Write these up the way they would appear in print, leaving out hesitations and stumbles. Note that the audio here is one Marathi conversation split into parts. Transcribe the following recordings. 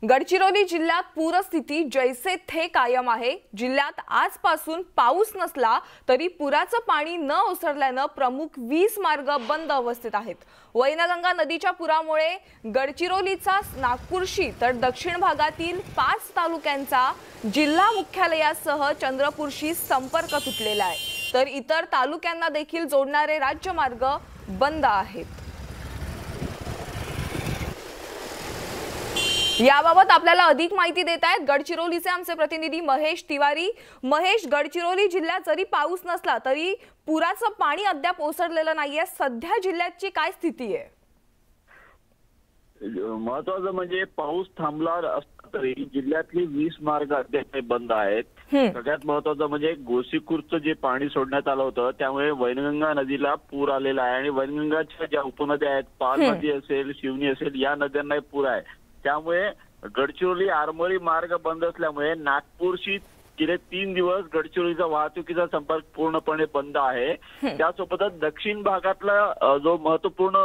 गडचिरोली जिल्ह्यात पूरस्थिती जैसे थे कायम आहे। जिल्ह्यात आजपासून पाऊस नसला तरी पुराचं पाणी न ओसरल्याने प्रमुख 20 मार्ग बंद अवस्थेत आहेत। वैनगंगा नदीच्या पुरामुळे गडचिरोलीचा नागपूरशी तर दक्षिण भागातील 5 तालुक्यांचा जिल्हा मुख्यालयासह चंद्रपूरशी संपर्क तुटलेला आहे, तर इतर तालुक्यांना देखील जोडणारे राज्यमार्ग बंद आहेत। याबाबत आपल्याला अधिक माहिती देत आहेत गडचिरोलीचे आमचे प्रतिनिधी महेश तिवारी। महेश, गडचिरोली जिल्ह्यात जरी पाऊस नसला तरी पुराचं पाणी अद्याप ओसरलेलं नाहीये, सध्या जिल्ह्याची काय स्थिती आहे? महत्त्वाचं म्हणजे पाऊस थांबला असला तरी जिल्ह्यातली 20 मार्ग अद्याप बंद आहेत। सगळ्यात महत्त्वाचं म्हणजे गोसीखुर्दचं जे पाणी सोडण्यात आलं होतं त्यामुळे वैनगंगा नदीला पूर आलेला आहे आणि वैनगंगाच्या ज्या उपनद्या आहेत, पाल नदी असेल, शिवनी असेल, या नद्यांना पूर आहे। त्यामुळे गडचिरोली आरमोरी मार्ग बंद असल्यामुळे नागपूरशी गेले 3 दिवस गडचिरोलीचा वाहतुकीचा संपर्क पूर्णपणे बंद आहे। त्यासोबतच दक्षिण भागातला जो महत्त्वपूर्ण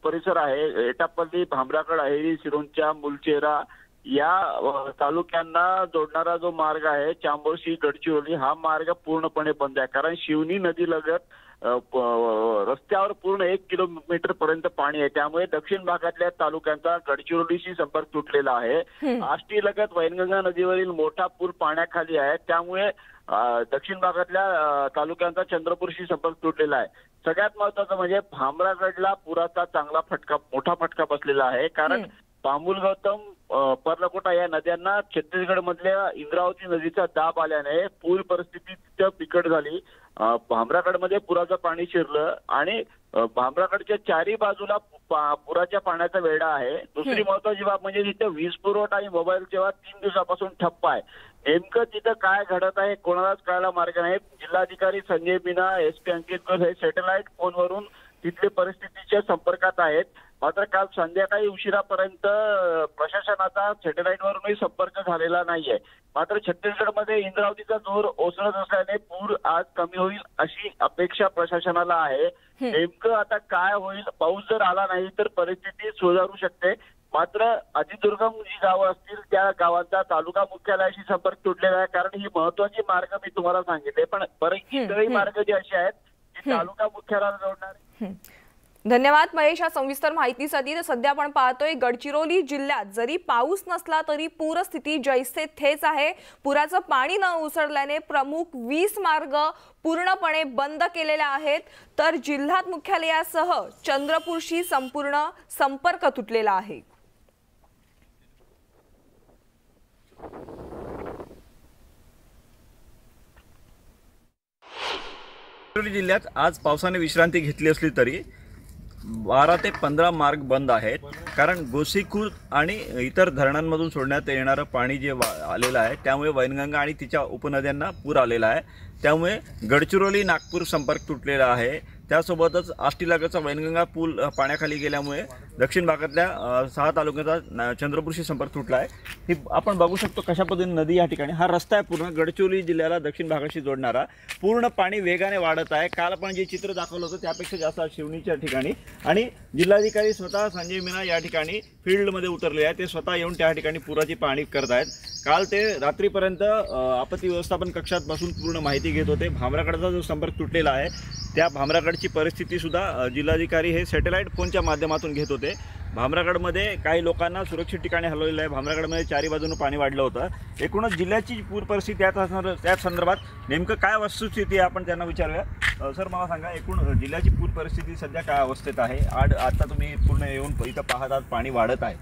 परिसर आहे, एटापल्ली, भामरागड, अहेरी, सिरोंचा, मुलचेरा या तालुक्यांना जोडणारा जो मार्ग आहे चांबोशी गडचिरोली, हा मार्ग पूर्णपणे बंद आहे। कारण शिवनी नदी लगत रस्त्यावर पूर्ण 1 किलोमीटर पर्यंत पाणी आहे। त्यामुळे दक्षिण भागातल्या तालुक्यांचा गडचिरोलीशी संपर्क तुटलेला आहे। आष्टी लगत वैनगंगा नदीवरील मोठा पूल पाण्याखाली आहे, त्यामुळे दक्षिण भागातल्या तालुक्यांचा चंद्रपूरशी संपर्क तुटलेला आहे। सगळ्यात महत्त्वाचं म्हणजे भामरागडला पुराचा मोठा फटका बसलेला आहे। कारण पामुल गौतम, पर्लकोटा या नद्यांना छत्तीसगड मधल्या इंद्रावती नदीचा दाब आल्याने पूर परिस्थिती तिथे बिकट झाली। भामरागडमध्ये पुराचं पाणी शिरलं आणि भामरागडच्या चारी बाजूला पुराच्या पाण्याचा वेढा आहे। दुसरी महत्त्वाची बाब म्हणजे तिथे वीज पुरवठा आणि मोबाईल सेवा 3 दिवसापासून ठप्प आहे। नेमकं तिथं काय घडत आहे कोणालाच कळायला मार्ग नाही। जिल्हाधिकारी संजय मीना, एसपी अंकित हे सॅटेलाइट फोनवरून तिथले परिस्थितीच्या संपर्कात आहेत। मात्र काल संध्याकाळी उशिरापर्यंत प्रशासनाचा सॅटेलाइटवरूनही संपर्क झालेला नाहीये। मात्र छत्तीसगडमध्ये इंद्रावतीचा जोर ओसरत असल्याने पूर आज कमी होईल अशी अपेक्षा प्रशासनाला आहे। नेमकं आता काय होईल, पाऊस जर आला नाही तर परिस्थिती सुधारू शकते। मात्र अतिदुर्गम जी गावं असतील त्या गावांचा तालुका मुख्यालयाशी संपर्क तुटलेला आहे। कारण ही महत्वाची मार्ग मी तुम्हाला सांगितले, पण इतरही मार्ग जे असे आहेत ते तालुका मुख्यालयाला जोडणारे। धन्यवाद महेश, या सविस्तर माहितीसाठी। तर सध्या आपण पाहतोय गडचिरोली जिल्ह्यात जरी पाऊस नसला तरी पूरस्थिती जैसे थेच आहे। पुराचं पाणी न ओसरल्याने प्रमुख 20 मार्ग पूर्णपणे बंद केलेले आहेत, तर जिल्हा मुख्यालयासह चंद्रपूरशी संपूर्ण संपर्क तुटलेला आहे। गडचिरोली जिल्ह्यात आज पावसाने विश्रांती घेतली असली तरी 12 ते 15 मार्ग बंद आहेत। कारण गोसीखुर्द आणि इतर धरणांमधून सोडण्यात येणारं पाणी जे आलेलं आहे त्यामुळे वैनगंगा आणि तिच्या उपनद्यांना पूर आलेला आहे। त्यामुळे गडचिरोली नागपूर संपर्क तुटलेला आहे। त्यासोबतच आष्टीलगतचा वैनगंगा पूल पाण्याखाली गेल्यामुळे दक्षिण भागातल्या 6 तालुक्याचा चंद्रपूरशी संपर्क तुटला आहे। ही आपण बघू शकतो कशा पद्धतीने नदी या ठिकाणी, हा रस्ता आहे पूर्ण गडचिरोली जिल्ह्याला दक्षिण भागाशी जोडणारा, पूर्ण पाणी वेगाने वाढत आहे। काल आपण जे चित्र दाखवलं होतं त्यापेक्षा जास्त शिवनीच्या ठिकाणी, आणि जिल्हाधिकारी स्वतः संजय मीना या ठिकाणी फील्डमध्ये उतरले आहेत। ते स्वतः येऊन त्या ठिकाणी पुराची पाहणी करत आहेत। काल ते रात्रीपर्यंत आपत्ती व्यवस्थापन कक्षात बसून पूर्ण माहिती घेत होते। भामरागडचा जो संपर्क तुटलेला आहे त्या भामरागडची परिस्थिती सुद्धा जिल्हाधिकारी हे सॅटेलाइट फोनच्या माध्यमातून घेत होते। भामरागडमध्ये काही लोकांना सुरक्षित ठिकाणी हलवलेलं आहे। भामरागडमध्ये चारी बाजूने पाणी वाढलं होतं। एकूणच जिल्ह्याची पूर परिस्थिती त्या संदर्भात नेमकं काय वस्तुस्थिती आहे आपण त्यांना विचारूया। सर, मला सांगा, एकूण जिल्ह्याची पूर परिस्थिती सध्या काय अवस्थेत आहे? आता तुम्ही पूर्ण येऊन इथं पाहतात पाणी वाढत आहे।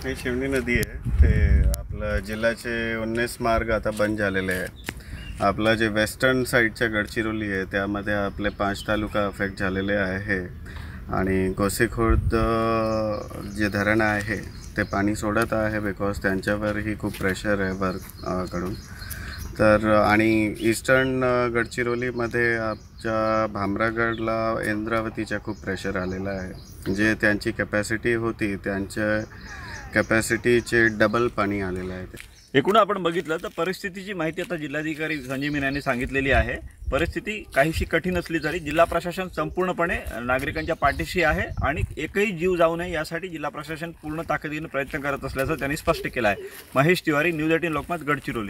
ही शिवनी नदी आहे, ते आपलं जिल्ह्याचे 19 मार्ग आता बंद झालेले आहे। आपलं जे वेस्टर्न साईडच्या गडचिरोली आहे त्यामध्ये आपले 5 तालुका अफेक्ट झालेले आहे आणि गोसीखुर्द जे धरण आहे ते पाणी सोडत आहे बिकॉज त्यांच्यावरही खूप प्रेशर आहे वरकडून। तर आणि ईस्टर्न गडचिरोलीमध्ये आमच्या भामरागडला इंद्रावतीच्या खूप प्रेशर आलेला आहे। जे त्यांची कॅपॅसिटी होती त्यांच्या कॅपॅसिटीचे डबल पाणी आलेलं आहे ते. एकूण आपण बघितलं तर परिस्थितीची माहिती आता जिल्हाधिकारी संजय मीना यांनी सांगितलेली आहे. परिस्थिती काहीशी कठीण असली तरी जिल्हा प्रशासन संपूर्णपणे नागरिकांच्या पाठीशी आहे आणि एकही जीव जाऊ नये यासाठी जिल्हा प्रशासन पूर्ण ताकदीने प्रयत्न करत असल्याचं त्यांनी स्पष्ट केलं आहे. महेश तिवारी, न्यूज 18 लोकमत, गडचिरोली.